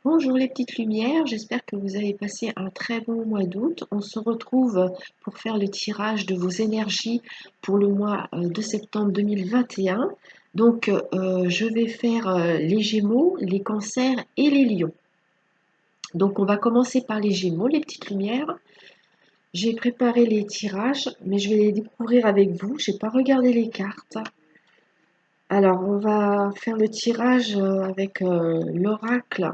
Bonjour les petites lumières, j'espère que vous avez passé un très bon mois d'août. On se retrouve pour faire le tirage de vos énergies pour le mois de septembre 2021. Donc, je vais faire les Gémeaux, les Cancers et les Lions. Donc, on va commencer par les Gémeaux, les petites lumières. J'ai préparé les tirages, mais je vais les découvrir avec vous. Je n'ai pas regardé les cartes. Alors, on va faire le tirage avec l'oracle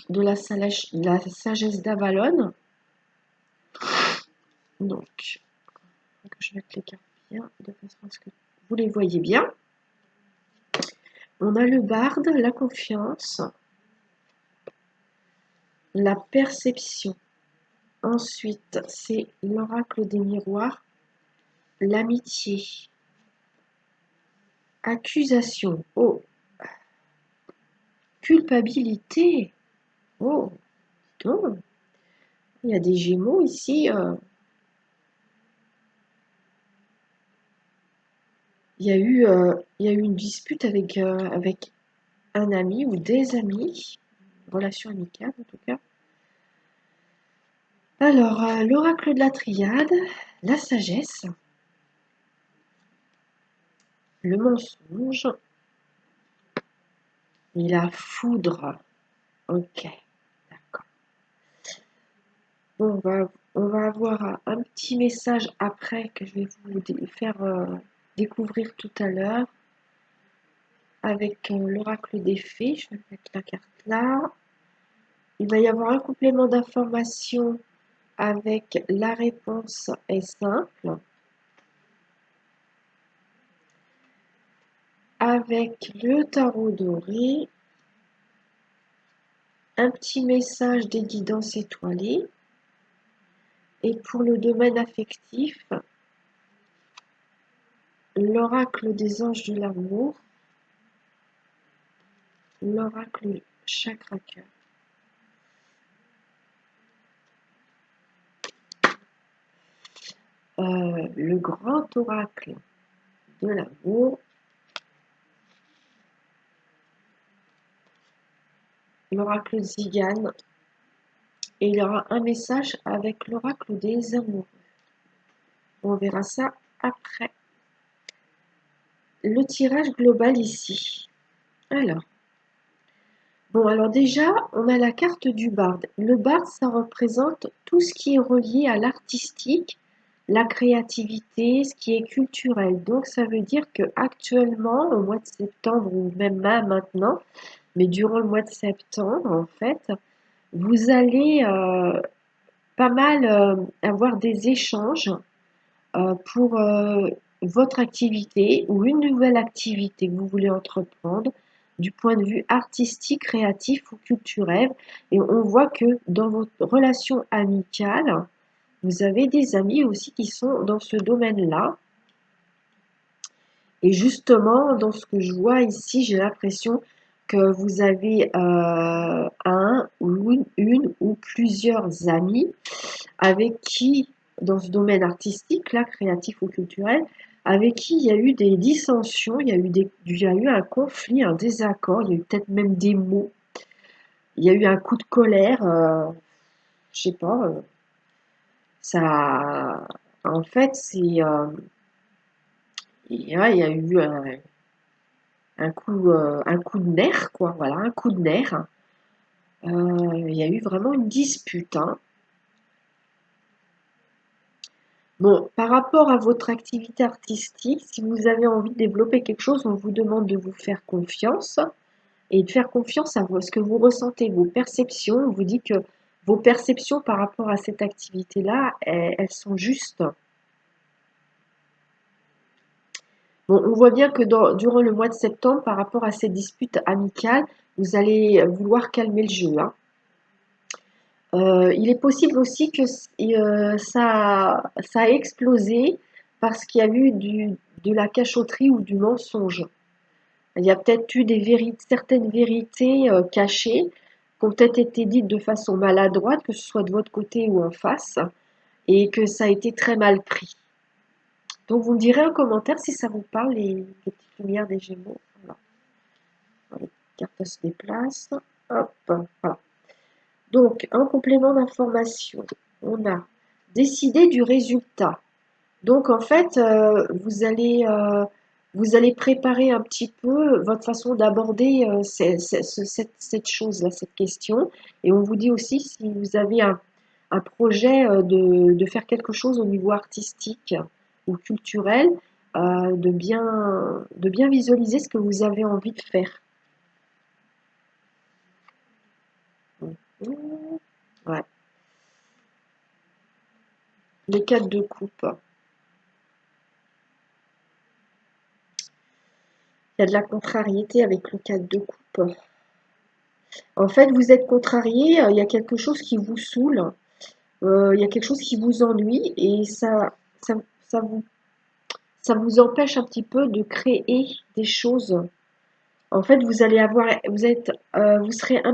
de la sagesse d'Avalon. Donc, je mette les cartes bien, de façon à ce que vous les voyez bien. On a le barde, la confiance, la perception. Ensuite, c'est l'oracle des miroirs, l'amitié, accusation, oh, culpabilité, oh, donc, il y a des gémeaux ici. Il y a eu une dispute avec un ami ou des amis, relation amicale en tout cas. Alors, l'oracle de la triade, la sagesse, le mensonge et la foudre. Ok, d'accord. Bon, on va avoir un petit message après que je vais vous faire découvrir tout à l'heure avec l'oracle des fées. Je vais mettre la carte là. Il va y avoir un complément d'information avec la réponse est simple. Avec le tarot doré, un petit message des guidances étoilées. Et pour le domaine affectif, l'oracle des anges de l'amour, l'oracle chakra cœur. Le grand oracle de l'amour, l'oracle Zigane, et il y aura un message avec l'oracle des amoureux. On verra ça après. Le tirage global ici. Alors, déjà, on a la carte du barde. Le barde, ça représente tout ce qui est relié à l'artistique, la créativité, ce qui est culturel. Donc, ça veut dire que actuellement, au mois de septembre ou même maintenant, mais durant le mois de septembre, en fait, vous allez pas mal avoir des échanges pour votre activité ou une nouvelle activité que vous voulez entreprendre du point de vue artistique, créatif ou culturel. Et on voit que dans votre relation amicale, vous avez des amis aussi qui sont dans ce domaine-là. Et justement, dans ce que je vois ici, j'ai l'impression que vous avez un ou une ou plusieurs amis avec qui, dans ce domaine artistique, là, créatif ou culturel, avec qui il y a eu des dissensions, il y a eu un conflit, un désaccord, il y a eu peut-être même des mots, il y a eu un coup de colère, je sais pas, ça, en fait, il y a eu un coup de nerf, quoi, voilà, un coup de nerf. Il y a eu vraiment une dispute, hein. Bon, par rapport à votre activité artistique, si vous avez envie de développer quelque chose, on vous demande de vous faire confiance et de faire confiance à ce que vous ressentez, vos perceptions. On vous dit que vos perceptions par rapport à cette activité-là, elles sont justes. Bon, on voit bien que durant le mois de septembre, par rapport à ces disputes amicales, vous allez vouloir calmer le jeu, hein. Il est possible aussi que ça a explosé parce qu'il y a eu de la cachotterie ou du mensonge. Il y a peut-être eu certaines vérités cachées qui ont peut-être été dites de façon maladroite, que ce soit de votre côté ou en face, et que ça a été très mal pris. Donc vous me direz en commentaire si ça vous parle, les petites lumières des Gémeaux. Voilà. Les cartes se déplacent. Hop, voilà. Donc, en complément d'information, on a décidé du résultat. Donc, en fait, vous allez préparer un petit peu votre façon d'aborder cette chose-là, cette question. Et on vous dit aussi si vous avez un projet de faire quelque chose au niveau artistique ou culturel, de bien visualiser ce que vous avez envie de faire. Ouais, les 4 de coupe. Il y a de la contrariété avec le 4 de coupe. En fait, vous êtes contrarié, il y a quelque chose qui vous saoule, il y a quelque chose qui vous ennuie et ça, ça vous, ça vous empêche un petit peu de créer des choses. En fait, vous serez un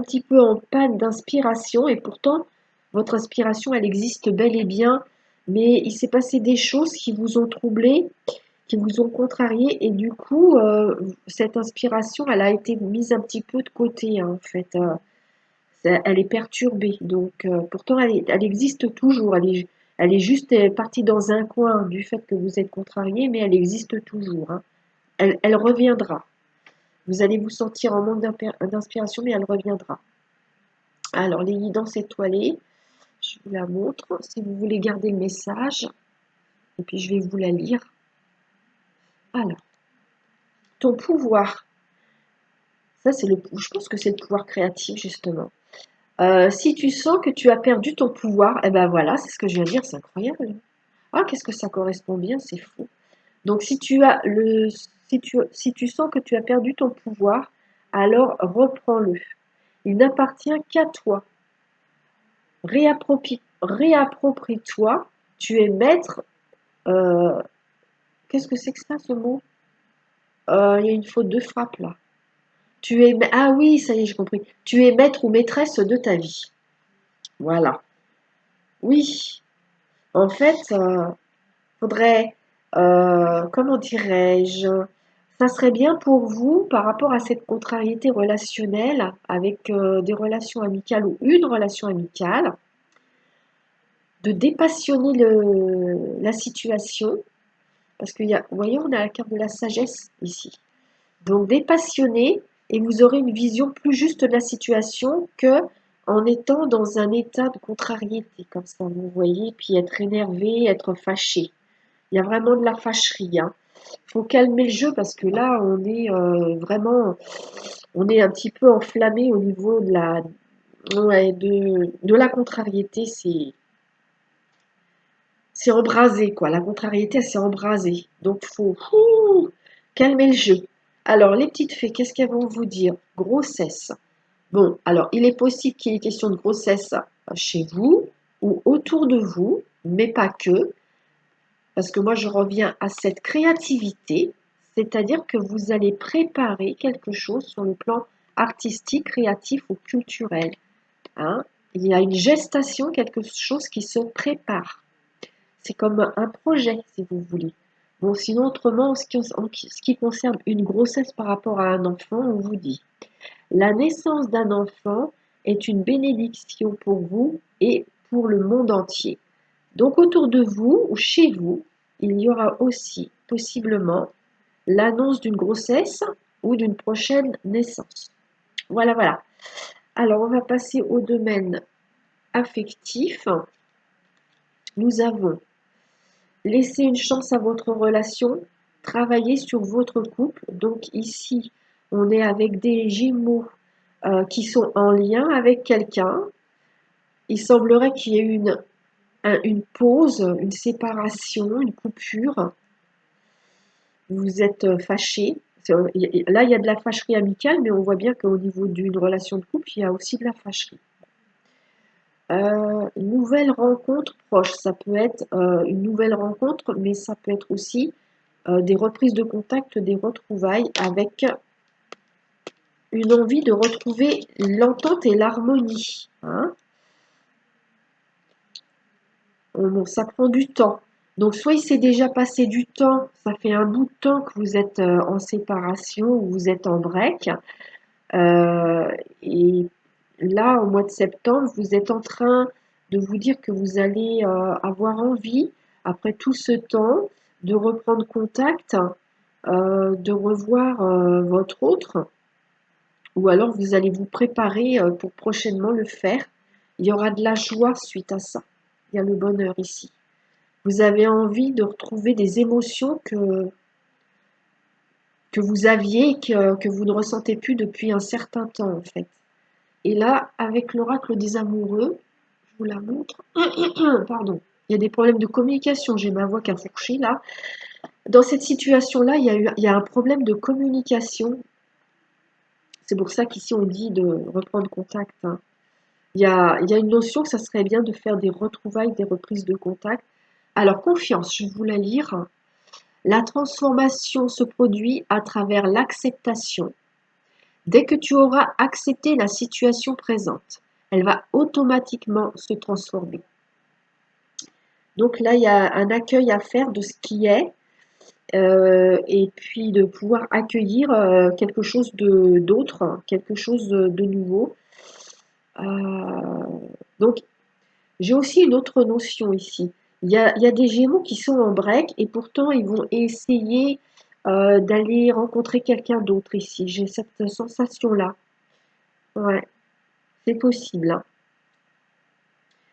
petit peu en panne d'inspiration et pourtant, votre inspiration, elle existe bel et bien, mais il s'est passé des choses qui vous ont troublé, qui vous ont contrarié et du coup, cette inspiration, elle a été mise un petit peu de côté, hein, en fait. Elle est perturbée. Donc, pourtant, elle existe toujours. Elle est juste partie dans un coin du fait que vous êtes contrarié, mais elle existe toujours, hein. Elle reviendra. Vous allez vous sentir en manque d'inspiration, mais elle reviendra. Alors, les guidances étoilées, je vous la montre. Si vous voulez garder le message, et puis je vais vous la lire. Alors, ton pouvoir. Ça, je pense que c'est le pouvoir créatif, justement. Si tu sens que tu as perdu ton pouvoir, eh ben voilà, c'est ce que je viens de dire, c'est incroyable. Ah, qu'est-ce que ça correspond bien, c'est fou. Donc, si tu sens que tu as perdu ton pouvoir, alors reprends-le. Il n'appartient qu'à toi. Réapproprie-toi. Tu es maître. euh, Qu'est-ce que c'est que ça, ce mot? Il y a une faute de frappe là. Ah oui, ça y est, j'ai compris. Tu es maître ou maîtresse de ta vie. Voilà. Oui. En fait, faudrait, comment dirais-je, ça serait bien pour vous par rapport à cette contrariété relationnelle avec des relations amicales ou une relation amicale, de dépassionner la situation, parce vous voyez, on a la carte de la sagesse ici. Donc dépassionner et vous aurez une vision plus juste de la situation que en étant dans un état de contrariété, comme ça, vous voyez, puis être énervé, être fâché. Il y a vraiment de la fâcherie, hein. Faut calmer le jeu parce que là, on est vraiment, on est un petit peu enflammé au niveau ouais, de la contrariété. C'est embrasé, quoi. La contrariété, elle s'est embrasée. Donc, faut calmer le jeu. Alors, les petites fées, qu'est-ce qu'elles vont vous dire? Grossesse. Bon, alors, il est possible qu'il y ait question de grossesse chez vous ou autour de vous, mais pas que. Parce que moi, je reviens à cette créativité, c'est-à-dire que vous allez préparer quelque chose sur le plan artistique, créatif ou culturel, hein. Il y a une gestation, quelque chose qui se prépare. C'est comme un projet, si vous voulez. Bon, sinon, autrement, ce qui concerne une grossesse par rapport à un enfant, on vous dit, la naissance d'un enfant est une bénédiction pour vous et pour le monde entier. Donc autour de vous ou chez vous, il y aura aussi possiblement l'annonce d'une grossesse ou d'une prochaine naissance. Voilà, voilà. Alors on va passer au domaine affectif. Nous avons laissé une chance à votre relation, travailler sur votre couple. Donc ici, on est avec des Gémeaux qui sont en lien avec quelqu'un. Il semblerait qu'il y ait une pause, une séparation, une coupure. Vous êtes fâché. Là, il y a de la fâcherie amicale, mais on voit bien qu'au niveau d'une relation de couple, il y a aussi de la fâcherie. Une nouvelle rencontre proche, ça peut être une nouvelle rencontre, mais ça peut être aussi des reprises de contact, des retrouvailles avec une envie de retrouver l'entente et l'harmonie, hein. Bon, ça prend du temps. Donc, soit il s'est déjà passé du temps, ça fait un bout de temps que vous êtes en séparation ou vous êtes en break, euh, et Là, au mois de septembre, vous êtes en train de vous dire que vous allez avoir envie, après tout ce temps, de reprendre contact, de revoir votre autre, ou alors vous allez vous préparer pour prochainement le faire. Il y aura de la joie suite à ça. Il y a le bonheur ici. Vous avez envie de retrouver des émotions que vous aviez et que vous ne ressentez plus depuis un certain temps, en fait. Et là, avec l'oracle des amoureux, je vous la montre. Pardon. Il y a des problèmes de communication. J'ai ma voix qui a fourché là. Dans cette situation-là, il y a un problème de communication. C'est pour ça qu'ici on dit de reprendre contact, hein. Il y a une notion que ça serait bien de faire des retrouvailles, des reprises de contact. Alors, confiance, je vais vous la lire. La transformation se produit à travers l'acceptation. Dès que tu auras accepté la situation présente, elle va automatiquement se transformer. Donc là, il y a un accueil à faire de ce qui est, et puis de pouvoir accueillir quelque chose d'autre, quelque chose de nouveau. Donc, j'ai aussi une autre notion ici. Il y a des Gémeaux qui sont en break et pourtant ils vont essayer d'aller rencontrer quelqu'un d'autre ici. J'ai cette sensation-là. Ouais, c'est possible, hein.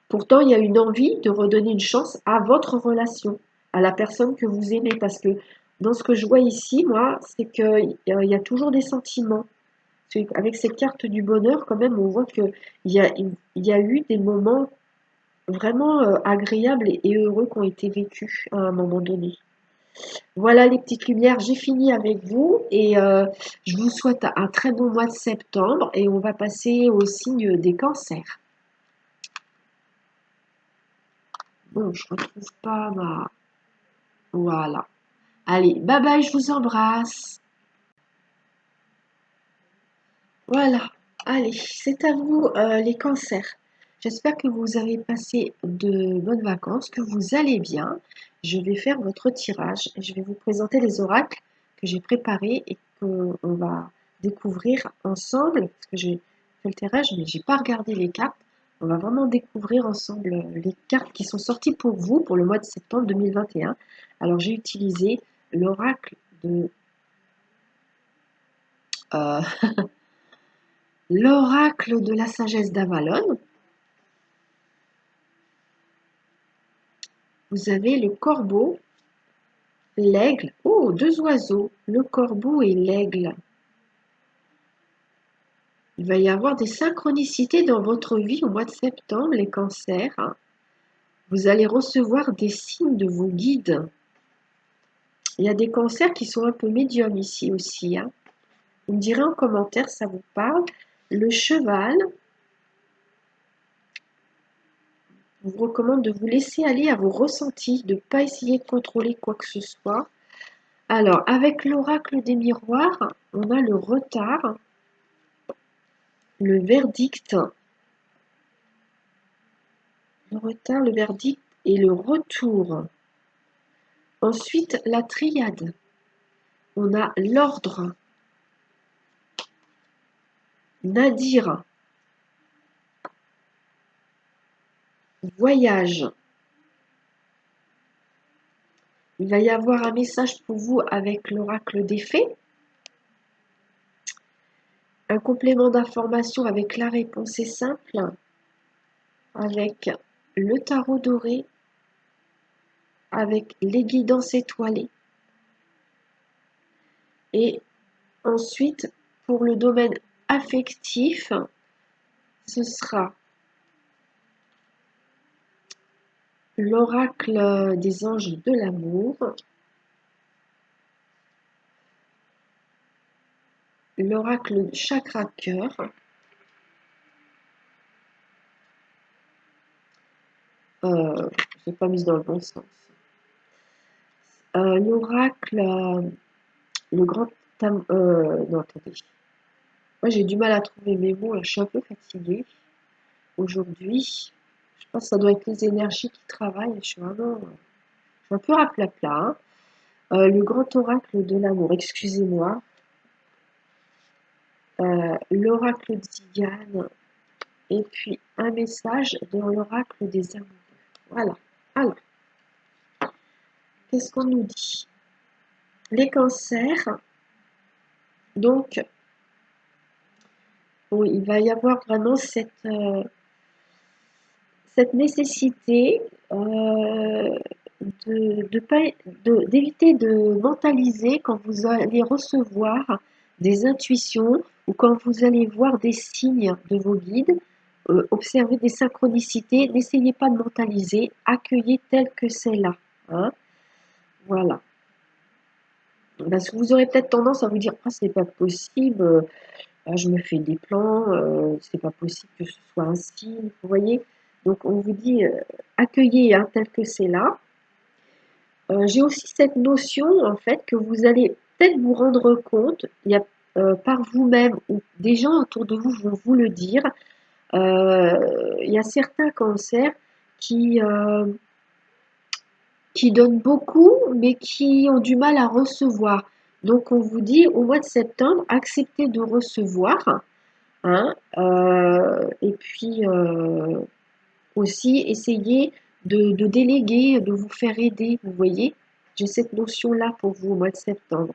Pourtant, il y a une envie de redonner une chance à votre relation, à la personne que vous aimez. Parce que dans ce que je vois ici, moi, c'est qu'il y a toujours des sentiments. Avec cette carte du bonheur, quand même, on voit qu'il y a eu des moments vraiment agréables et heureux qui ont été vécus à un moment donné. Voilà les petites lumières, j'ai fini avec vous et je vous souhaite un très bon mois de septembre et on va passer au signe des cancers. Bon, je retrouve pas ma... Voilà. Allez, bye bye, je vous embrasse. Voilà. Allez, c'est à vous les cancers. J'espère que vous avez passé de bonnes vacances, que vous allez bien. Je vais faire votre tirage et je vais vous présenter les oracles que j'ai préparés et qu'on va découvrir ensemble. Parce que j'ai fait le tirage, mais j'ai pas regardé les cartes. On va vraiment découvrir ensemble les cartes qui sont sorties pour vous pour le mois de septembre 2021. Alors j'ai utilisé l'oracle de euh, l'oracle de la sagesse d'Avalon. Vous avez le corbeau, l'aigle. Oh, deux oiseaux, le corbeau et l'aigle. Il va y avoir des synchronicités dans votre vie au mois de septembre, les cancers. Vous allez recevoir des signes de vos guides. Il y a des cancers qui sont un peu médiums ici aussi, hein. Vous me direz en commentaire, ça vous parle. Le cheval, je vous recommande de vous laisser aller à vos ressentis, de ne pas essayer de contrôler quoi que ce soit. Alors, avec l'oracle des miroirs, on a le retard, le verdict, le verdict et le retour. Ensuite, la triade. On a l'ordre, Nadir, voyage. Il va y avoir un message pour vous avec l'oracle des fées. Un complément d'information avec la réponse est simple, avec le tarot doré, avec les guidances étoilées. Et ensuite, pour le domaine affectif, ce sera l'oracle des anges de l'amour, l'oracle chakra cœur, je n'ai pas mis dans le bon sens, l'oracle, le grand non, attendez. Moi, j'ai du mal à trouver mes mots, là, je suis un peu fatiguée aujourd'hui. Je pense que ça doit être les énergies qui travaillent. Je suis un peu raplapla, hein. Le grand oracle de l'amour, excusez-moi. L'oracle d'Igane, et puis un message de l'oracle des amoureux. Voilà. Alors, qu'est-ce qu'on nous dit? Les cancers, donc, oui, il va y avoir vraiment cette nécessité d'éviter de mentaliser quand vous allez recevoir des intuitions ou quand vous allez voir des signes de vos guides, observer des synchronicités. N'essayez pas de mentaliser, accueillez tel que c'est là. Hein, voilà. Parce que vous aurez peut-être tendance à vous dire, ah, c'est pas possible, je me fais des plans, c'est pas possible que ce soit ainsi, vous voyez. Donc on vous dit, accueillez hein, tel que c'est là. J'ai aussi cette notion en fait que vous allez peut-être vous rendre compte, il y a, par vous-même ou des gens autour de vous vont vous le dire, il y a certains cancers qui, qui donnent beaucoup, mais qui ont du mal à recevoir. Donc on vous dit au mois de septembre, acceptez de recevoir, hein, et puis aussi essayez de déléguer, de vous faire aider, vous voyez. J'ai cette notion-là pour vous au mois de septembre.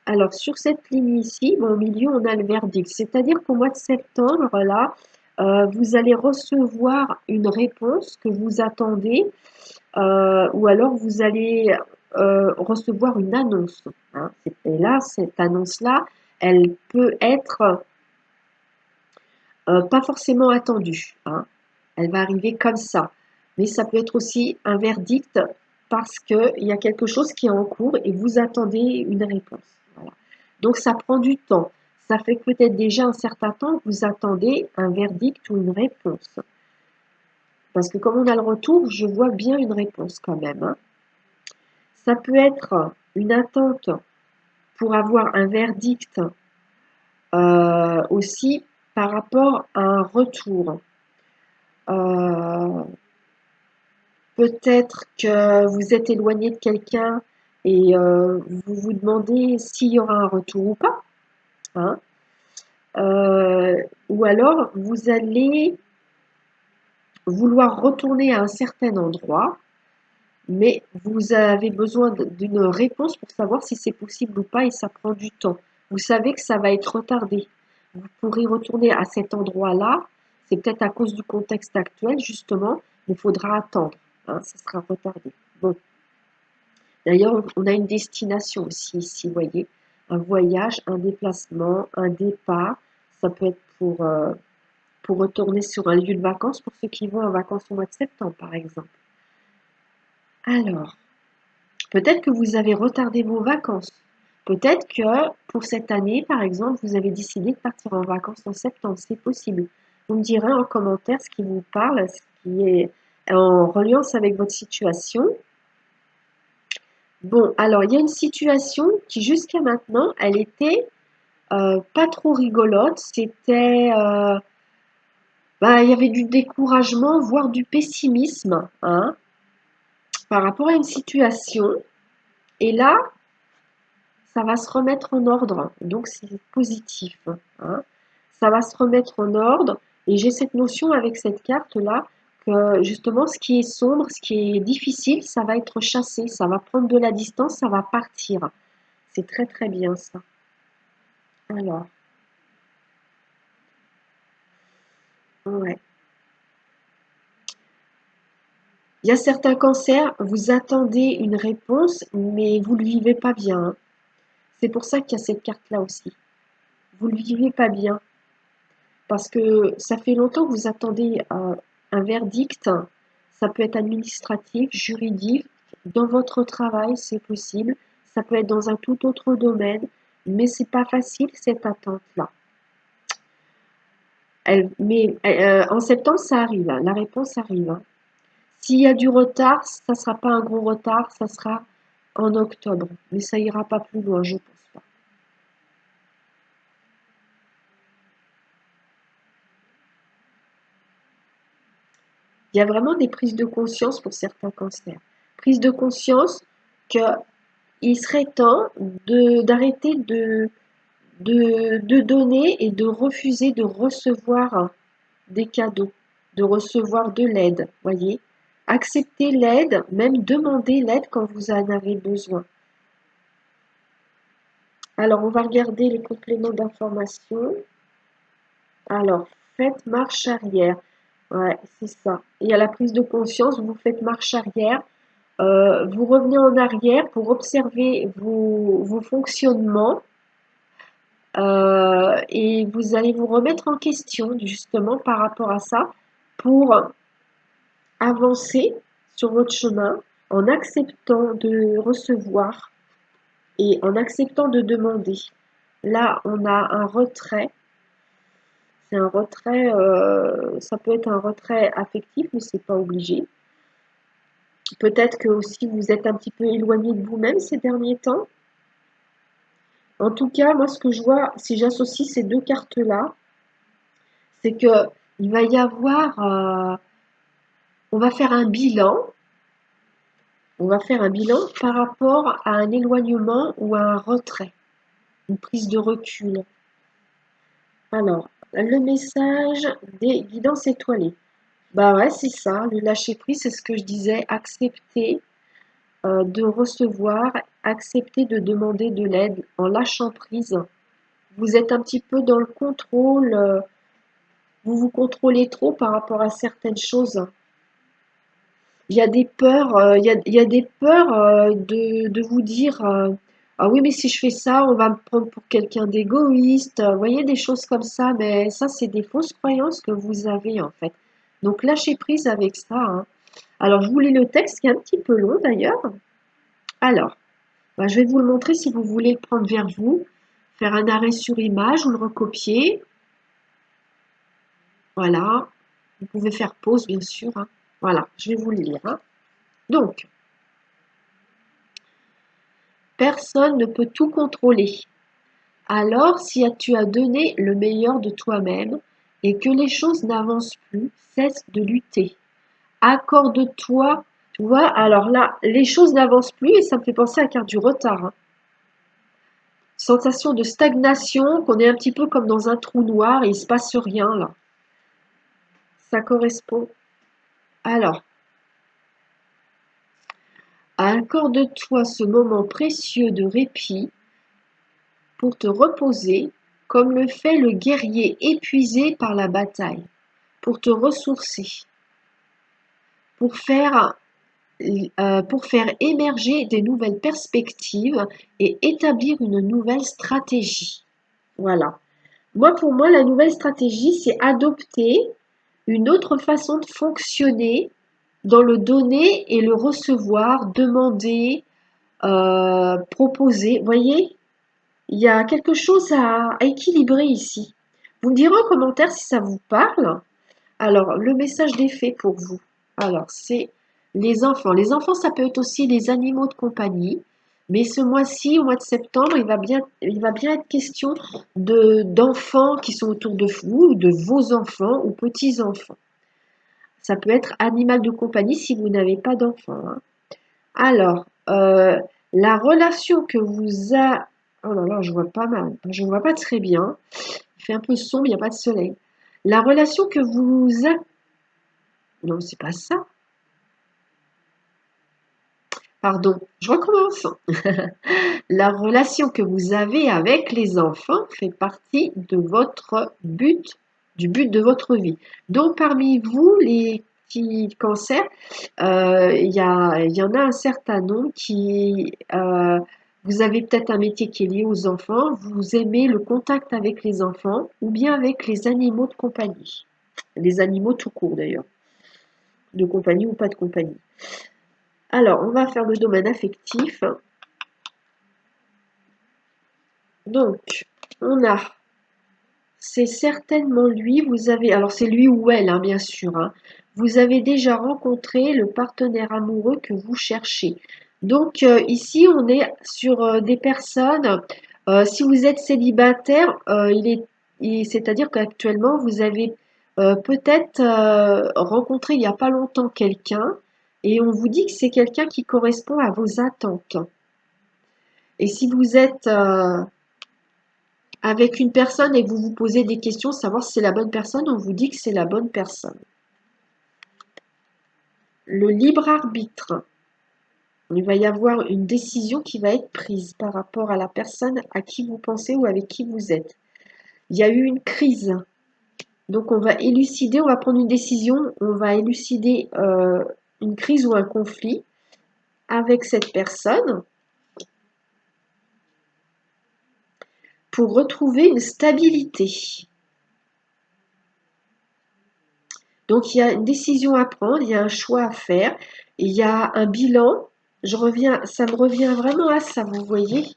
Alors sur cette ligne ici, bon, au milieu on a le verdict, c'est-à-dire qu'au mois de septembre, là, vous allez recevoir une réponse que vous attendez ou alors vous allez recevoir une annonce. Hein. Et là, cette annonce-là, elle peut être pas forcément attendue. Hein. Elle va arriver comme ça. Mais ça peut être aussi un verdict parce qu'il y a quelque chose qui est en cours et vous attendez une réponse. Voilà. Donc ça prend du temps. Ça fait peut-être déjà un certain temps que vous attendez un verdict ou une réponse. Parce que comme on a le retour, je vois bien une réponse quand même. Hein. Ça peut être une attente pour avoir un verdict aussi par rapport à un retour. Peut-être que vous êtes éloigné de quelqu'un et vous vous demandez s'il y aura un retour ou pas. Hein. Ou alors vous allez vouloir retourner à un certain endroit mais vous avez besoin d'une réponse pour savoir si c'est possible ou pas et ça prend du temps. Vous savez que ça va être retardé. Vous pourrez retourner à cet endroit-là, c'est peut-être à cause du contexte actuel justement, mais il faudra attendre, hein, ça sera retardé. Bon. D'ailleurs, on a une destination aussi ici, vous voyez, un voyage, un déplacement, un départ, ça peut être pour retourner sur un lieu de vacances, pour ceux qui vont en vacances au mois de septembre par exemple. Alors, peut-être que vous avez retardé vos vacances. Peut-être que pour cette année, par exemple, vous avez décidé de partir en vacances en septembre. C'est possible. Vous me direz en commentaire ce qui vous parle, ce qui est en reliance avec votre situation. Bon, alors il y a une situation qui jusqu'à maintenant, elle était pas trop rigolote. C'était, il y avait du découragement, voire du pessimisme, hein, par rapport à une situation. Et là, ça va se remettre en ordre, donc c'est positif. Hein. Ça va se remettre en ordre et j'ai cette notion avec cette carte-là que justement ce qui est sombre, ce qui est difficile, ça va être chassé, ça va prendre de la distance, ça va partir. C'est très très bien ça. Alors, ouais. Il y a certains cancers, vous attendez une réponse, mais vous ne le vivez pas bien. Hein. C'est pour ça qu'il y a cette carte-là aussi. Vous ne le vivez pas bien. Parce que ça fait longtemps que vous attendez un verdict. Ça peut être administratif, juridique, dans votre travail, c'est possible. Ça peut être dans un tout autre domaine, mais c'est pas facile cette attente-là. Mais en septembre, ça arrive, hein, la réponse arrive. Hein. S'il y a du retard, ça ne sera pas un gros retard, ça sera en octobre, mais ça ira pas plus loin, je pense pas. Il y a vraiment des prises de conscience pour certains cancers. Prise de conscience qu'il serait temps d'arrêter de donner et de refuser de recevoir des cadeaux, de recevoir de l'aide, voyez. Accepter l'aide, même demander l'aide quand vous en avez besoin. Alors, on va regarder les compléments d'information. Alors, faites marche arrière. Ouais, c'est ça. Il y a la prise de conscience, vous faites marche arrière. Vous revenez en arrière pour observer vos fonctionnements et vous allez vous remettre en question justement par rapport à ça pour avancer sur votre chemin en acceptant de recevoir et en acceptant de demander. Là, on a un retrait. C'est un retrait, ça peut être un retrait affectif, mais c'est pas obligé. Peut-être que aussi vous êtes un petit peu éloigné de vous-même ces derniers temps. En tout cas, moi, ce que je vois, si j'associe ces deux cartes-là, c'est que il va y avoir, on va faire un bilan. On va faire un bilan par rapport à un éloignement ou à un retrait, une prise de recul. Alors, le message des guidances étoilées. Bah ouais, c'est ça, le lâcher prise, c'est ce que je disais, accepter de recevoir, accepter de demander de l'aide en lâchant prise. Vous êtes un petit peu dans le contrôle, vous vous contrôlez trop par rapport à certaines choses. Il y a des peurs, il y a des peurs de vous dire ah oui, mais si je fais ça, on va me prendre pour quelqu'un d'égoïste. Vous voyez, des choses comme ça, mais ça, c'est des fausses croyances que vous avez en fait. Donc, lâchez prise avec ça, hein. Alors, je vous lis le texte qui est un petit peu long d'ailleurs. Alors, bah, je vais vous le montrer si vous voulez le prendre vers vous, faire un arrêt sur image ou le recopier. Voilà. Vous pouvez faire pause, bien sûr, hein. Voilà, je vais vous le lire, hein. Donc, personne ne peut tout contrôler. Alors, si tu as donné le meilleur de toi-même et que les choses n'avancent plus, cesse de lutter. Accorde-toi, tu vois, alors là, les choses n'avancent plus et ça me fait penser à carte du retard, hein. Sensation de stagnation, qu'on est un petit peu comme dans un trou noir et il ne se passe rien là. Ça correspond. Alors, accorde-toi ce moment précieux de répit pour te reposer, comme le fait le guerrier épuisé par la bataille, pour te ressourcer, pour faire, pour faire émerger des nouvelles perspectives et établir une nouvelle stratégie. Voilà. Moi, pour moi, la nouvelle stratégie, c'est adopter une autre façon de fonctionner dans le donner et le recevoir, demander, proposer. Vous voyez, il y a quelque chose à équilibrer ici. Vous me direz en commentaire si ça vous parle. Alors, le message des fées pour vous. Alors, c'est les enfants. Les enfants, ça peut être aussi les animaux de compagnie. Mais ce mois-ci, au mois de septembre, il va bien être question d'enfants qui sont autour de vous, de vos enfants ou petits-enfants. Ça peut être animal de compagnie si vous n'avez pas d'enfant, hein. Alors, la relation que vous a... Oh là là, je vois pas mal. Je ne vois pas très bien. Il fait un peu sombre, il n'y a pas de soleil. La relation que vous a... Non, c'est pas ça. Pardon, je recommence. La relation que vous avez avec les enfants fait partie de votre but, du but de votre vie. Donc, parmi vous, les petits cancers, il y en a un certain nombre qui, vous avez peut-être un métier qui est lié aux enfants, vous aimez le contact avec les enfants ou bien avec les animaux de compagnie. Les animaux tout court d'ailleurs, de compagnie ou pas de compagnie. Alors, on va faire le domaine affectif. Donc, on a, c'est certainement lui, vous avez, alors c'est lui ou elle, hein, bien sûr, hein. Vous avez déjà rencontré le partenaire amoureux que vous cherchez. Donc, ici, on est sur des personnes, si vous êtes célibataire, c'est-à-dire qu'actuellement, vous avez peut-être rencontré il n'y a pas longtemps quelqu'un et on vous dit que c'est quelqu'un qui correspond à vos attentes. Et si vous êtes avec une personne et que vous vous posez des questions, savoir si c'est la bonne personne, on vous dit que c'est la bonne personne. Le libre arbitre. Il va y avoir une décision qui va être prise par rapport à la personne à qui vous pensez ou avec qui vous êtes. Il y a eu une crise. Donc on va élucider, on va prendre une décision, on va élucider une crise ou un conflit avec cette personne pour retrouver une stabilité. Donc il y a une décision à prendre, il y a un choix à faire, il y a un bilan. Ça me revient vraiment à ça, vous voyez.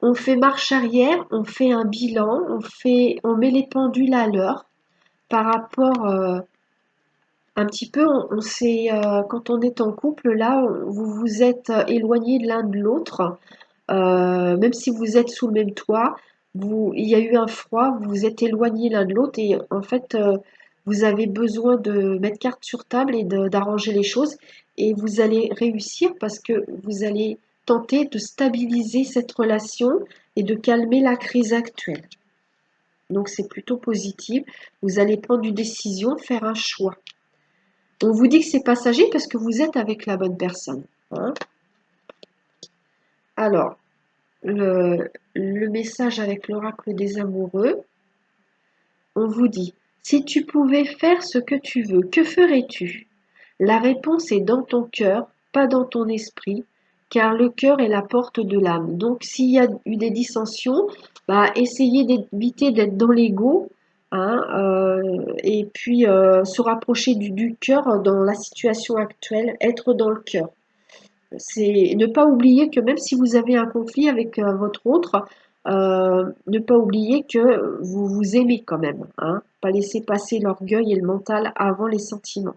On fait marche arrière, on fait un bilan, on met les pendules à l'heure par rapport un petit peu, on sait, quand on est en couple, là, vous vous êtes éloignés l'un de l'autre, même si vous êtes sous le même toit, il y a eu un froid, vous vous êtes éloignés l'un de l'autre et en fait, vous avez besoin de mettre carte sur table et d'arranger les choses et vous allez réussir parce que vous allez tenter de stabiliser cette relation et de calmer la crise actuelle. Donc c'est plutôt positif. Vous allez prendre une décision, faire un choix. On vous dit que c'est passager parce que vous êtes avec la bonne personne. Hein. Alors, le message avec l'oracle des amoureux, on vous dit, si tu pouvais faire ce que tu veux, que ferais-tu? La réponse est dans ton cœur, pas dans ton esprit, car le cœur est la porte de l'âme. Donc, s'il y a eu des dissensions, essayez d'éviter d'être dans l'ego, hein, et puis se rapprocher du cœur dans la situation actuelle, être dans le cœur. C'est ne pas oublier que même si vous avez un conflit avec votre autre, ne pas oublier que vous vous aimez quand même, hein. Pas laisser passer l'orgueil et le mental avant les sentiments.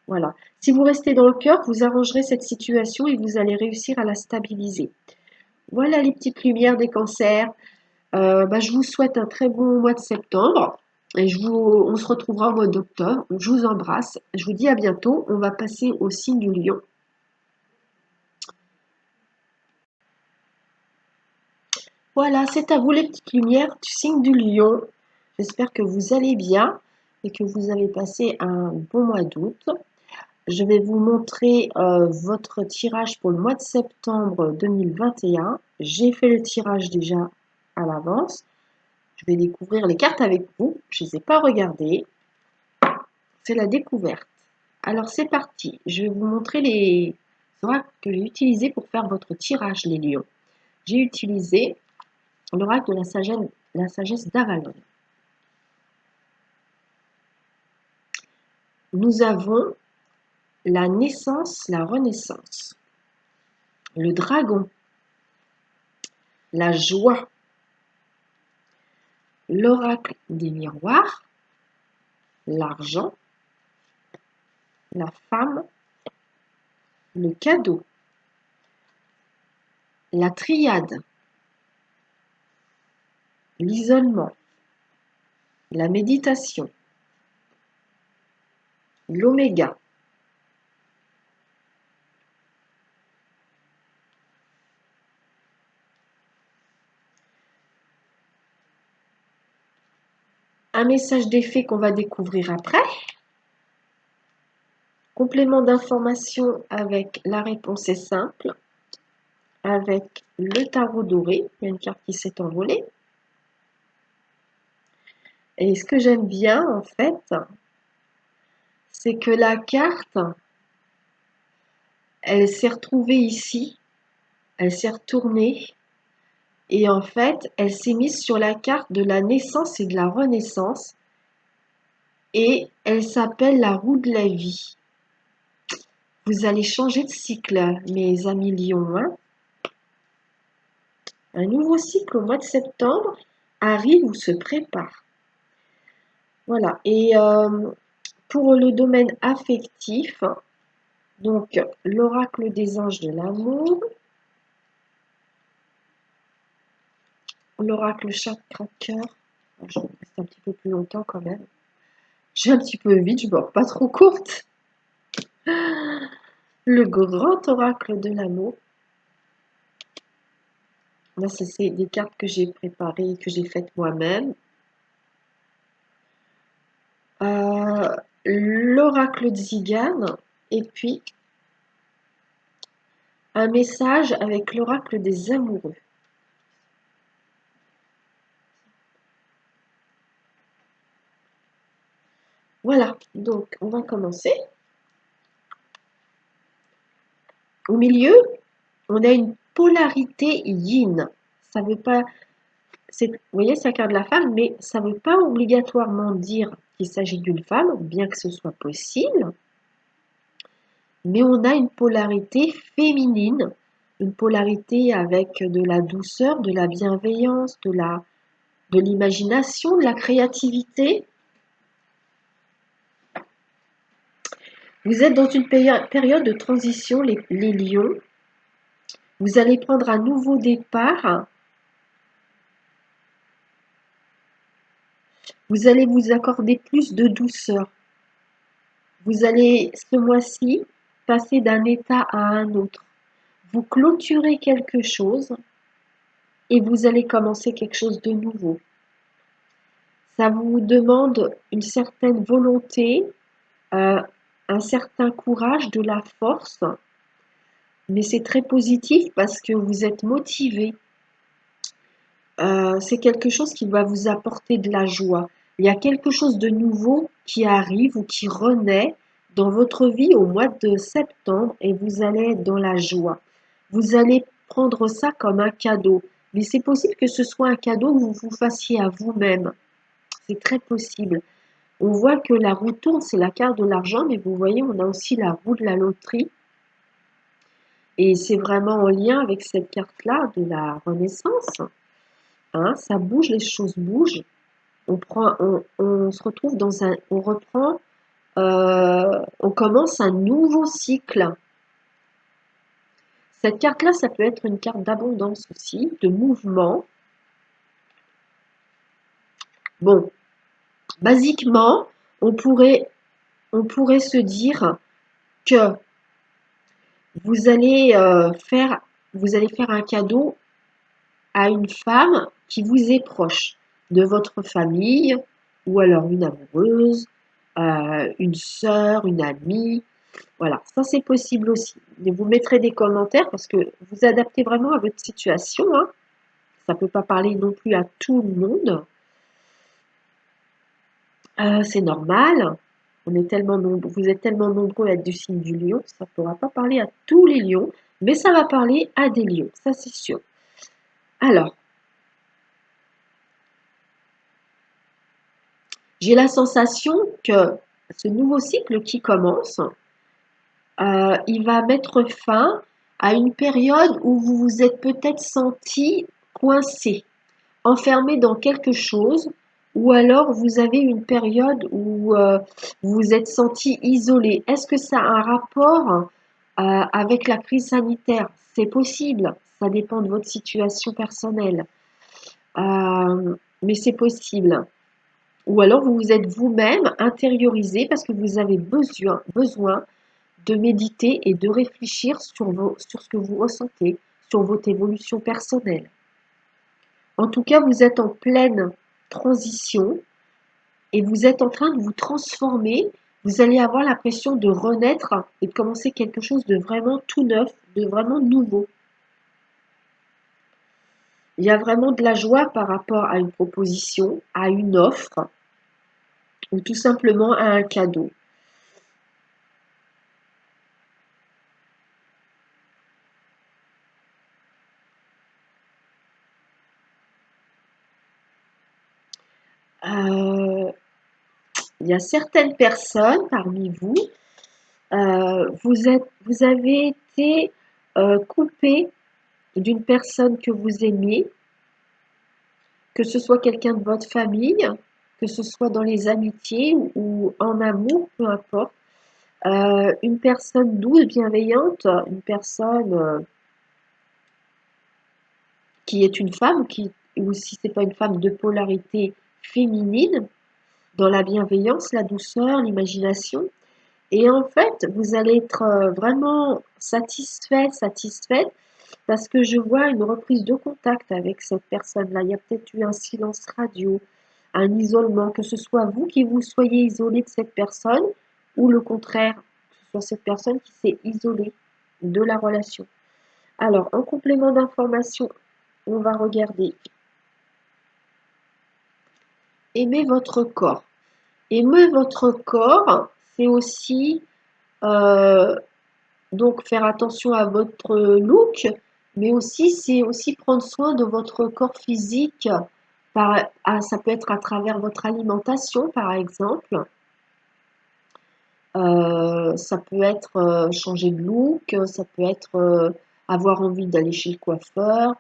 Voilà. Si vous restez dans le cœur, vous arrangerez cette situation et vous allez réussir à la stabiliser. Voilà les petites lumières des cancers. Je vous souhaite un très bon mois de septembre et on se retrouvera au mois d'octobre. Je vous embrasse. Je vous dis à bientôt. On va passer au signe du lion. Voilà, c'est à vous les petites lumières du signe du lion. J'espère que vous allez bien et que vous avez passé un bon mois d'août. Je vais vous montrer votre tirage pour le mois de septembre 2021. J'ai fait le tirage déjà à l'avance. Je vais découvrir les cartes avec vous. Je ne les ai pas regardées. C'est la découverte. Alors c'est parti. Je vais vous montrer les oracles que j'ai utilisés pour faire votre tirage, les lions. J'ai utilisé l'oracle de la sagesse d'Avalon. Nous avons la naissance, la renaissance, le dragon, la joie, l'oracle des miroirs, l'argent, la femme, le cadeau, la triade, l'isolement, la méditation, l'oméga. Un message d'effet qu'on va découvrir après. Complément d'information avec la réponse est simple. Avec le tarot doré, il y a une carte qui s'est envolée. Et ce que j'aime bien en fait, c'est que la carte, elle s'est retrouvée ici, elle s'est retournée et en fait, elle s'est mise sur la carte de la naissance et de la renaissance et elle s'appelle la roue de la vie. Vous allez changer de cycle, mes amis lions. Hein. Un nouveau cycle au mois de septembre arrive ou se prépare. Voilà, et pour le domaine affectif, donc l'oracle des anges de l'amour, l'oracle chakra cœur, je vais rester un petit peu plus longtemps quand même. J'ai un petit peu vite, je ne pas trop courte. Le grand oracle de l'amour, Là, c'est des cartes que j'ai préparées, que j'ai faites moi-même. L'oracle de Zigane et puis un message avec l'oracle des amoureux. Voilà, donc on va commencer. Au milieu, on a une polarité yin. Ça veut pas, vous voyez, c'est la carte de la femme, mais ça ne veut pas obligatoirement dire qu'il s'agit d'une femme, bien que ce soit possible. Mais on a une polarité féminine, une polarité avec de la douceur, de la bienveillance, de l'imagination, de la créativité. Vous êtes dans une période de transition, les lions. Vous allez prendre un nouveau départ. Vous allez vous accorder plus de douceur. Vous allez, ce mois-ci, passer d'un état à un autre. Vous clôturez quelque chose et vous allez commencer quelque chose de nouveau. Ça vous demande une certaine volonté, un certain courage, de la force, mais c'est très positif parce que vous êtes motivé. C'est quelque chose qui va vous apporter de la joie. Il y a quelque chose de nouveau qui arrive ou qui renaît dans votre vie au mois de septembre et vous allez être dans la joie. Vous allez prendre ça comme un cadeau, mais c'est possible que ce soit un cadeau que vous vous fassiez à vous-même. C'est très possible. On voit que la roue tourne, c'est la carte de l'argent, mais vous voyez, on a aussi la roue de la loterie. Et c'est vraiment en lien avec cette carte-là de la Renaissance. Hein, ça bouge, les choses bougent. On se retrouve on commence un nouveau cycle. Cette carte-là, ça peut être une carte d'abondance aussi, de mouvement. Bon, basiquement, on pourrait se dire que vous allez faire un cadeau à une femme qui vous est proche, de votre famille, ou alors une amoureuse, une sœur, une amie. Voilà, ça c'est possible aussi. Et vous mettrez des commentaires parce que vous adaptez vraiment à votre situation. Hein. Ça ne peut pas parler non plus à tout le monde. C'est normal. Vous êtes tellement nombreux à être du signe du lion, ça ne pourra pas parler à tous les lions, mais ça va parler à des lions, ça c'est sûr. Alors, j'ai la sensation que ce nouveau cycle qui commence, il va mettre fin à une période où vous vous êtes peut-être senti coincé, enfermé dans quelque chose, ou alors vous avez une période où vous vous êtes senti isolé. Est-ce que ça a un rapport avec la crise sanitaire? C'est possible, ça dépend de votre situation personnelle. Mais c'est possible. Ou alors vous vous êtes vous-même intériorisé parce que vous avez besoin de méditer et de réfléchir sur ce que vous ressentez, sur votre évolution personnelle. En tout cas, vous êtes en pleine transition et vous êtes en train de vous transformer. Vous allez avoir l'impression de renaître et de commencer quelque chose de vraiment tout neuf, de vraiment nouveau. Il y a vraiment de la joie par rapport à une proposition, à une offre ou tout simplement à un cadeau. Il y a certaines personnes parmi vous, vous avez été coupé d'une personne que vous aimez, que ce soit quelqu'un de votre famille, que ce soit dans les amitiés ou en amour, peu importe. Une personne douce, bienveillante, une personne qui est une femme, ou si c'est pas une femme de polarité féminine, dans la bienveillance, la douceur, l'imagination. Et en fait, vous allez être vraiment satisfaite Parce que je vois une reprise de contact avec cette personne-là. Il y a peut-être eu un silence radio, un isolement, que ce soit vous qui vous soyez isolé de cette personne ou le contraire, que ce soit cette personne qui s'est isolée de la relation. Alors, en complément d'information, on va regarder aimer votre corps. Aimer votre corps, c'est aussi euh, donc faire attention à votre look, mais aussi c'est aussi prendre soin de votre corps physique. Ça peut être à travers votre alimentation, par exemple. Ça peut être changer de look, ça peut être avoir envie d'aller chez le coiffeur.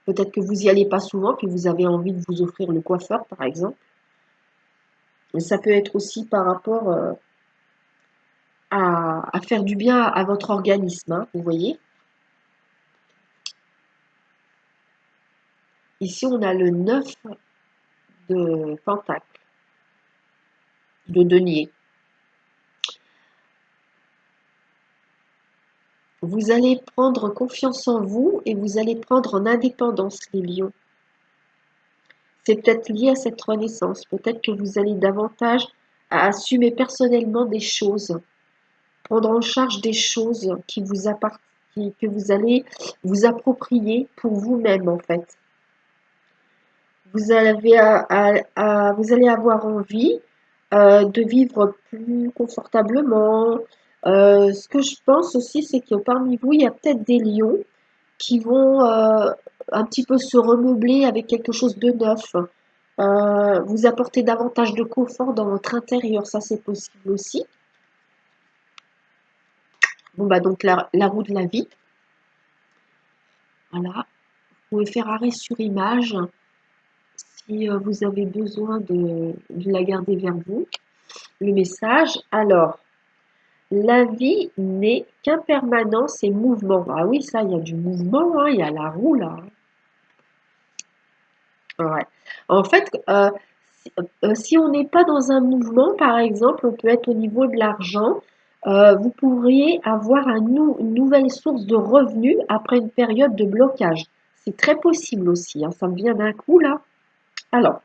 Peut-être que vous n'y allez pas souvent, puis vous avez envie de vous offrir le coiffeur, par exemple. Mais ça peut être aussi par rapport à faire du bien à votre organisme, hein, vous voyez. Ici, on a le 9 de pentacle, de denier. Vous allez prendre confiance en vous et vous allez prendre en indépendance, les lions. C'est peut-être lié à cette renaissance. Peut-être que vous allez davantage à assumer personnellement des choses, prendre en charge des choses qui vous appartiennent, que vous allez vous approprier pour vous-même, en fait. Vous allez avoir envie de vivre plus confortablement. Ce que je pense aussi, c'est que parmi vous, il y a peut-être des lions qui vont un petit peu se remeubler avec quelque chose de neuf. Vous apporter davantage de confort dans votre intérieur, ça c'est possible aussi. Bon bah donc la roue de la vie, voilà. Vous pouvez faire arrêt sur image si vous avez besoin de la garder vers vous. Le message, alors, la vie n'est qu'impermanence et mouvement. Ah oui, ça, il y a du mouvement, hein, il y a la roue là. Ouais. En fait, si on n'est pas dans un mouvement, par exemple, on peut être au niveau de l'argent, vous pourriez avoir une nouvelle source de revenus après une période de blocage. C'est très possible aussi, hein, ça me vient d'un coup là. Alors,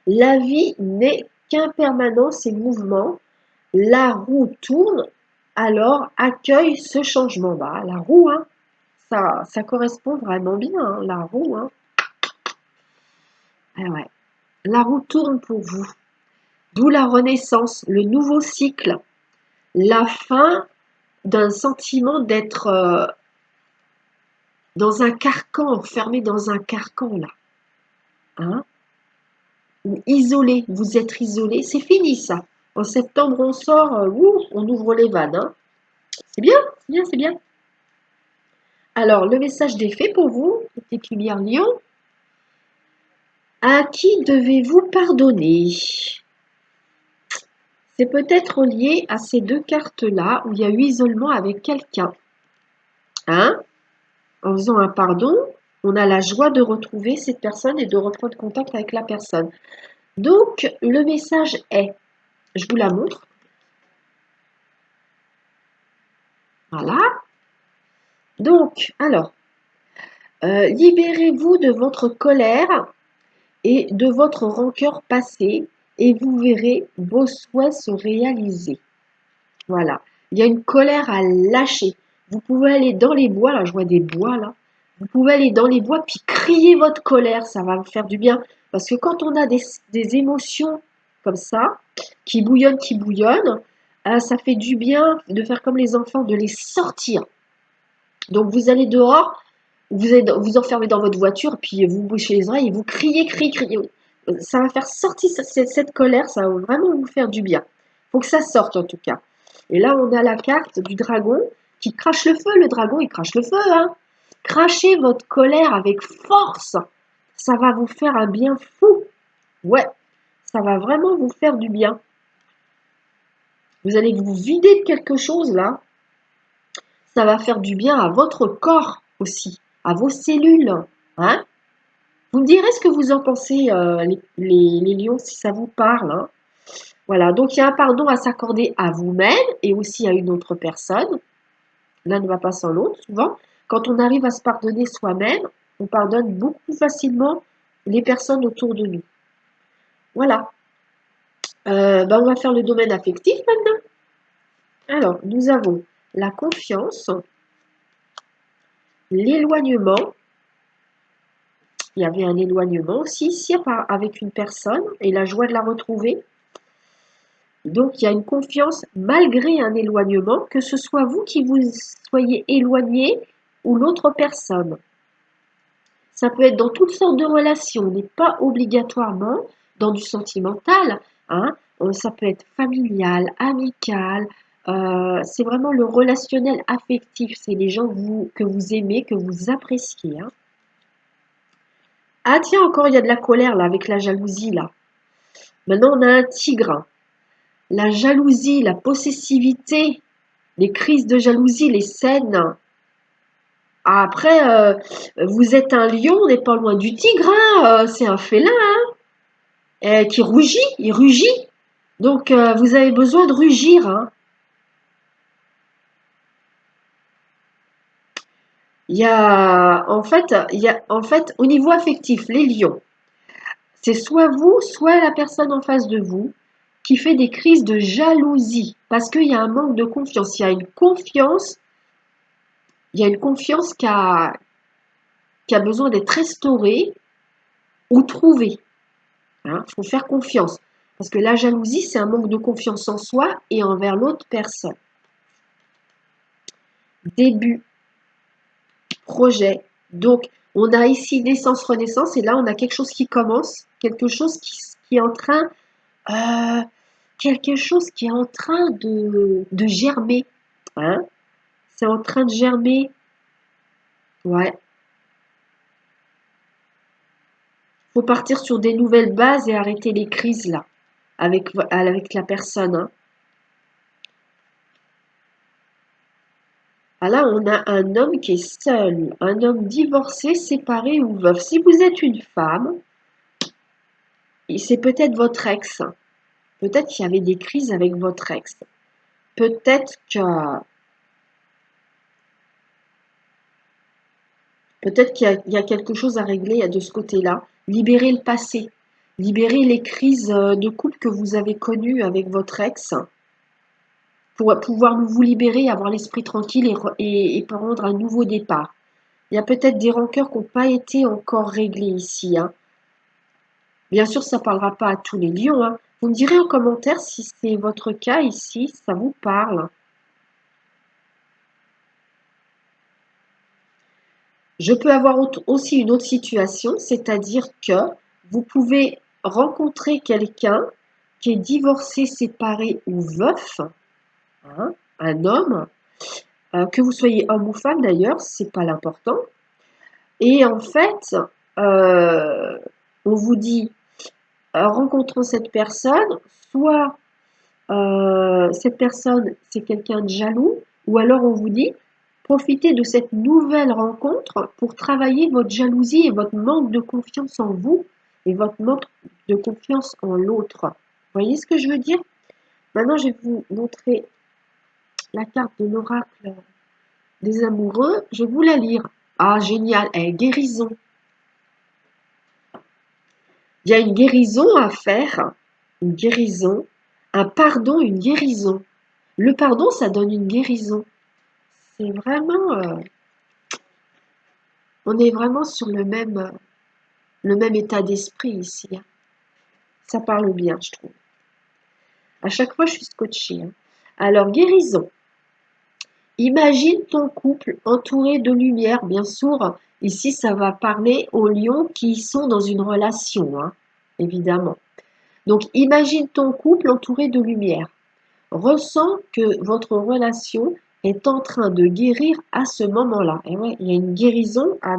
la vie n'est qu'impermanence et mouvement. La roue tourne, alors accueille ce changement. Bah, la roue, hein, ça correspond vraiment bien, hein, la roue. Hein. Ah ouais. La roue tourne pour vous. D'où la renaissance, le nouveau cycle, la fin d'un sentiment d'être dans un carcan, enfermé dans un carcan là. Hein? Ou isolé, vous êtes isolé, c'est fini ça. En septembre, on sort, on ouvre les vannes. Hein? C'est bien, c'est bien, c'est bien. Alors, le message des fées pour vous, petite lumière lion. À qui devez-vous pardonner? C'est peut-être lié à ces deux cartes-là où il y a eu isolement avec quelqu'un. Hein? En faisant un pardon, on a la joie de retrouver cette personne et de reprendre contact avec la personne. Donc, le message est, je vous la montre. Voilà. Donc, alors, libérez-vous de votre colère et de votre rancœur passée et vous verrez vos souhaits se réaliser. Voilà. Il y a une colère à lâcher. Vous pouvez aller dans les bois, là, je vois des bois là. Vous pouvez aller dans les bois puis crier votre colère, ça va vous faire du bien. Parce que quand on a des émotions comme ça, qui bouillonnent, ça fait du bien de faire comme les enfants, de les sortir. Donc vous allez dehors, vous enfermez dans votre voiture, puis vous bouchez les oreilles et vous criez, criez, criez. Ça va faire sortir cette colère, ça va vraiment vous faire du bien. Faut que ça sorte en tout cas. Et là, on a la carte du dragon qui crache le feu. Le dragon, il crache le feu. Hein. Crachez votre colère avec force. Ça va vous faire un bien fou. Ouais, ça va vraiment vous faire du bien. Vous allez vous vider de quelque chose là. Ça va faire du bien à votre corps aussi, à vos cellules. Hein. Vous me direz ce que vous en pensez, les lions, si ça vous parle. Hein. Voilà, donc il y a un pardon à s'accorder à vous-même et aussi à une autre personne. L'un ne va pas sans l'autre, souvent. Quand on arrive à se pardonner soi-même, on pardonne beaucoup facilement les personnes autour de nous. Voilà. On va faire le domaine affectif maintenant. Alors, nous avons la confiance, l'éloignement. Il y avait un éloignement aussi ici avec une personne et la joie de la retrouver. Donc, il y a une confiance malgré un éloignement, que ce soit vous qui vous soyez éloigné ou l'autre personne. Ça peut être dans toutes sortes de relations, n'est pas obligatoirement dans du sentimental, hein. Ça peut être familial, amical, c'est vraiment le relationnel affectif, c'est les gens que vous aimez, que vous appréciez, hein. Ah tiens, encore il y a de la colère là, avec la jalousie là. Maintenant on a un tigre. La jalousie, la possessivité, les crises de jalousie, les scènes. Ah, après, vous êtes un lion, on n'est pas loin du tigre, hein, c'est un félin, qui rougit, il rugit. Donc, vous avez besoin de rugir, hein. En fait, au niveau affectif, les lions, c'est soit vous, soit la personne en face de vous qui fait des crises de jalousie parce qu'il y a un manque de confiance. Il y a une confiance qui a besoin d'être restaurée ou trouvée. Hein, faut faire confiance. Parce que la jalousie, c'est un manque de confiance en soi et envers l'autre personne. Début, projet. Donc, on a ici naissance, renaissance, et là, on a quelque chose qui commence, quelque chose qui est en train, euh, quelque chose qui est en train de germer. Hein, c'est en train de germer. Ouais. Faut partir sur des nouvelles bases et arrêter les crises là, avec la personne. Hein. Ah là, on a un homme qui est seul, un homme divorcé, séparé ou veuf. Si vous êtes une femme, c'est peut-être votre ex. Peut-être qu'il y avait des crises avec votre ex. Peut-être que peut-être qu'il y a quelque chose à régler de ce côté-là. Libérer le passé. Libérer les crises de couple que vous avez connues avec votre ex pour pouvoir vous libérer, avoir l'esprit tranquille et prendre un nouveau départ. Il y a peut-être des rancœurs qui n'ont pas été encore réglées ici. Hein. Bien sûr, ça ne parlera pas à tous les lions. Hein. Vous me direz en commentaire si c'est votre cas ici, si ça vous parle. Je peux avoir aussi une autre situation, c'est-à-dire que vous pouvez rencontrer quelqu'un qui est divorcé, séparé ou veuf, hein, un homme, que vous soyez homme ou femme d'ailleurs, c'est pas l'important. Et en fait, euh, on vous dit, rencontrant cette personne, soit cette personne, c'est quelqu'un de jaloux, ou alors on vous dit, profitez de cette nouvelle rencontre pour travailler votre jalousie et votre manque de confiance en vous et votre manque de confiance en l'autre. Vous voyez ce que je veux dire? Maintenant, je vais vous montrer la carte de l'oracle des amoureux. Je vais vous la lire. Ah, génial, guérison. Il y a une guérison à faire, une guérison, un pardon, une guérison. Le pardon, ça donne une guérison. C'est vraiment, on est vraiment sur le même état d'esprit ici. Hein. Ça parle bien, je trouve. À chaque fois, je suis scotchée. Hein. Alors, guérison. Imagine ton couple entouré de lumière. Bien sûr, ici, ça va parler aux lions qui sont dans une relation, hein, évidemment. Donc, imagine ton couple entouré de lumière. Ressens que votre relation est en train de guérir à ce moment-là. Et ouais, il y a une guérison à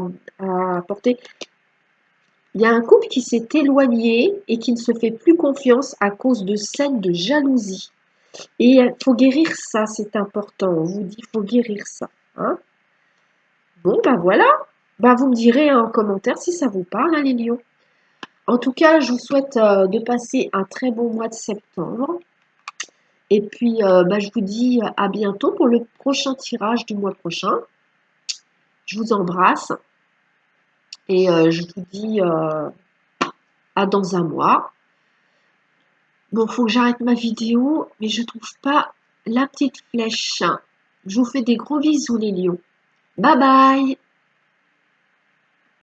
apporter. Il y a un couple qui s'est éloigné et qui ne se fait plus confiance à cause de scènes de jalousie. Et il faut guérir ça, c'est important. On vous dit, il faut guérir ça. Hein. Bon, ben voilà. Ben, vous me direz en commentaire si ça vous parle, hein, les lions. En tout cas, je vous souhaite de passer un très bon mois de septembre. Et puis, je vous dis à bientôt pour le prochain tirage du mois prochain. Je vous embrasse et je vous dis à dans un mois. Bon, faut que j'arrête ma vidéo, mais je trouve pas la petite flèche. Je vous fais des gros bisous les lions. Bye bye!